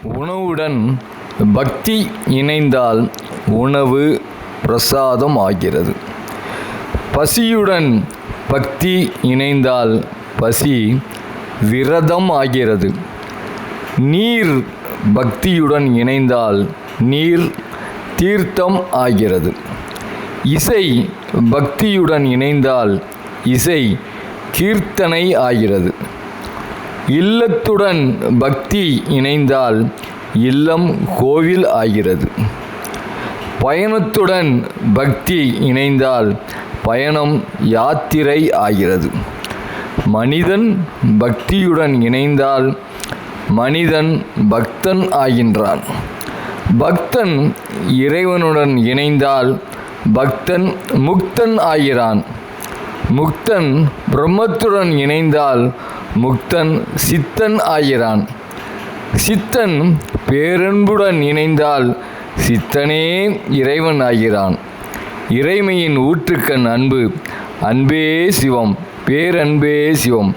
உணவுடன் பக்தி இணைந்தால் உணவு பிரசாதம் ஆகிறது. பசியுடன் பக்தி இணைந்தால் பசி விரதம் ஆகிறது. நீர் பக்தியுடன் இணைந்தால் நீர் தீர்த்தம் ஆகிறது. இசை பக்தியுடன் இணைந்தால் இசை கீர்த்தனை ஆகிறது. இல்லத்துடன் பக்தி இணைந்தால் இல்லம் கோவில் ஆகிறது. பயணத்துடன் பக்தி இணைந்தால் பயணம் யாத்திரை ஆகிறது. மனிதன் பக்தியுடன் இணைந்தால் மனிதன் பக்தன் ஆகின்றான். பக்தன் இறைவனுடன் இணைந்தால் பக்தன் முக்தன் ஆகிறான். முக்தன் பிரம்மத்துடன் இணைந்தால் முக்தன் சித்தன் ஆகிறான். சித்தன் பேரன்புடன் இணைந்தால் சித்தனே இறைவன் ஆகிறான். இறைமையின் ஊற்றுக்கண் அன்பு. அன்பே சிவம், பேரன்பே சிவம்.